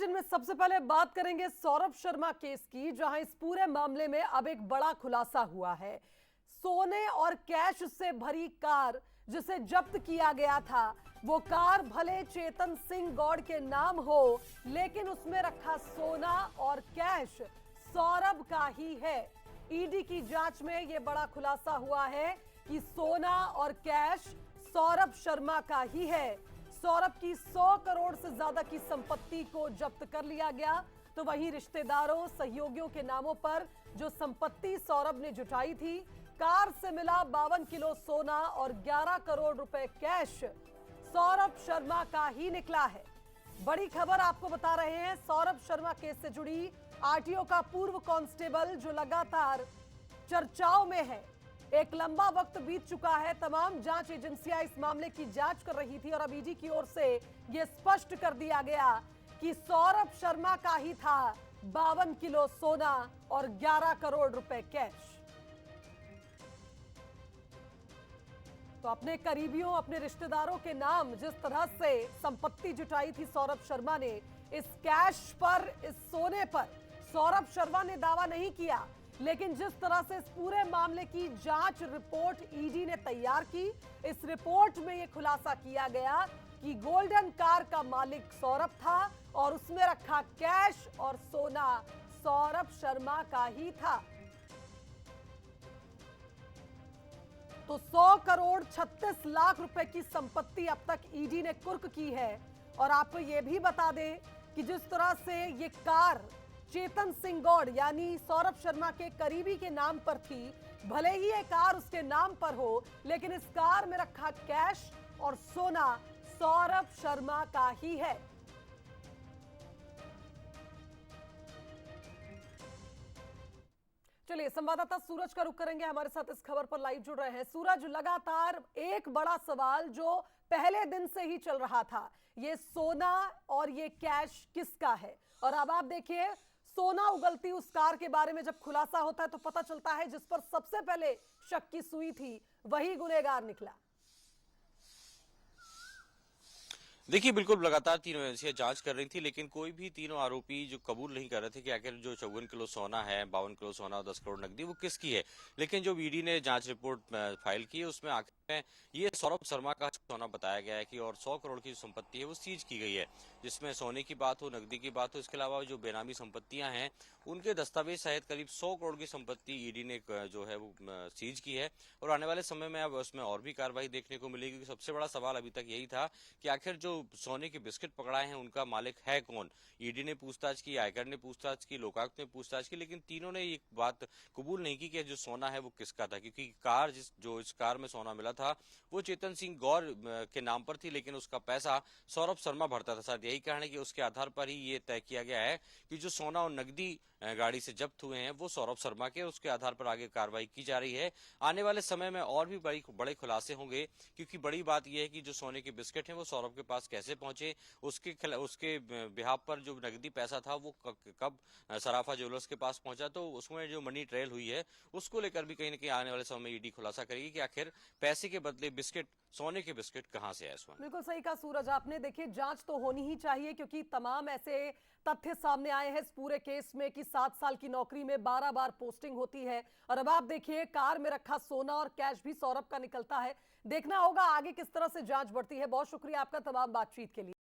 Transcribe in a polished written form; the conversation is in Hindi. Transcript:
बुलेटिन में सबसे पहले बात करेंगे सौरभ शर्मा केस की, जहां इस पूरे मामले में अब एक बड़ा खुलासा हुआ है। सोने और कैश से भरी कार जिसे जब्त किया गया था, वो कार भले चेतन सिंह गौड़ के नाम हो, लेकिन उसमें रखा सोना और कैश सौरभ का ही है। ईडी की जांच में यह बड़ा खुलासा हुआ है कि सोना और कैश सौरभ शर्मा का ही है। सौरभ की 100 करोड़ से ज्यादा की संपत्ति को जब्त कर लिया गया, तो वहीं रिश्तेदारों सहयोगियों के नामों पर जो संपत्ति सौरभ ने जुटाई थी, कार से मिला 52 किलो सोना और 11 करोड़ रुपए कैश सौरभ शर्मा का ही निकला है। बड़ी खबर आपको बता रहे हैं, सौरभ शर्मा केस से जुड़ी आरटीओ का पूर्व कांस्टेबल जो लगातार चर्चाओं में है। एक लंबा वक्त बीत चुका है, तमाम जांच एजेंसियां इस मामले की जांच कर रही थी और अब ईडी की ओर से यह स्पष्ट कर दिया गया कि सौरभ शर्मा का ही था 52 किलो सोना और 11 करोड़ रुपए कैश। तो अपने करीबियों, अपने रिश्तेदारों के नाम जिस तरह से संपत्ति जुटाई थी सौरभ शर्मा ने, इस कैश पर, इस सोने पर सौरभ शर्मा ने दावा नहीं किया, लेकिन जिस तरह से इस पूरे मामले की जांच रिपोर्ट ईडी ने तैयार की, इस रिपोर्ट में यह खुलासा किया गया कि गोल्डन कार का मालिक सौरभ था और उसमें रखा कैश और सोना सौरभ शर्मा का ही था। तो 100 करोड़ 36 लाख रुपए की संपत्ति अब तक ईडी ने कुर्क की है। और आपको यह भी बता दें कि जिस तरह से ये कार चेतन सिंह गौड़ यानी सौरभ शर्मा के करीबी के नाम पर थी, भले ही ये कार उसके नाम पर हो, लेकिन इस कार में रखा कैश और सोना सौरभ शर्मा का ही है। चलिए संवाददाता सूरज का रुख करेंगे, हमारे साथ इस खबर पर लाइव जुड़ रहे हैं। सूरज, लगातार एक बड़ा सवाल जो पहले दिन से ही चल रहा था, ये सोना और ये कैश किसका है। और अब आप देखिए, सोना उगलती उस कार के बारे में जब खुलासा होता है तो पता चलता है जिस पर सबसे पहले शक की सुई थी वही गुनहगार निकला। देखिए, बिल्कुल लगातार तीनों एजेंसियां जांच कर रही थी, लेकिन कोई भी तीनों आरोपी जो कबूल नहीं कर रहे थे कि आखिर जो 54 किलो सोना है, 52 किलो सोना और 10 करोड़ नकदी, वो किसकी है। लेकिन जो ईडी ने जांच रिपोर्ट फाइल की है, उसमें आखिर में ये सौरभ शर्मा का सोना बताया गया है कि और 100 करोड़ की संपत्ति है वो सीज की गई है, जिसमें सोने की बात हो, नकदी की बात हो, इसके अलावा जो बेनामी संपत्तियां हैं उनके दस्तावेज सहित करीब 100 करोड़ की संपत्ति ईडी ने जो है वो सीज की है। और आने वाले समय में अब उसमें और भी कार्रवाई देखने को मिलेगी। सबसे बड़ा सवाल अभी तक यही था कि आखिर जो सोने के बिस्किट पकड़ाए हैं उनका मालिक है कौन। ईडी ने पूछताछ की, आयकर ने पूछताछ की, लोकायुक्त ने पूछताछ की, लेकिन तीनों ने ये बात कबूल नहीं की कि जो सोना है वो किसका था, क्योंकि कार जो इस कार में सोना मिला था वो चेतन सिंह गौर के नाम पर थी, लेकिन उसका पैसा सौरभ शर्मा भरता था। शायद यही कारण है कि उसके आधार पर ही ये तय किया गया है कि जो सोना और नकदी गाड़ी से जब्त हुए हैं वो सौरभ शर्मा के, उसके आधार पर आगे कार्रवाई की जा रही है। आने वाले समय में और भी बड़े खुलासे होंगे, क्योंकि बड़ी बात यह है कि जो सोने के बिस्किट हैं वो सौरभ के पास कैसे पहुंचे, उसके बिहाफ पर जो नकदी पैसा था वो कब सराफा ज्वेलर्स के पास पहुंचा, तो उसमें जो मनी ट्रेल हुई है उसको लेकर भी कहीं ना कहीं आने वाले समय में ईडी खुलासा करेगी कि आखिर पैसे के बदले बिस्किट, सोने के बिस्किट कहां से आए। बिल्कुल सही कहा सूरज आपने। देखिए, जांच तो होनी ही चाहिए, क्योंकि तमाम ऐसे तथ्य सामने आए हैं इस पूरे केस में कि 7 साल की नौकरी में 12 बार पोस्टिंग होती है। और अब आप देखिए, कार में रखा सोना और कैश भी सौरभ का निकलता है। देखना होगा आगे किस तरह से जांच बढ़ती है। बहुत शुक्रिया आपका तमाम बातचीत के लिए।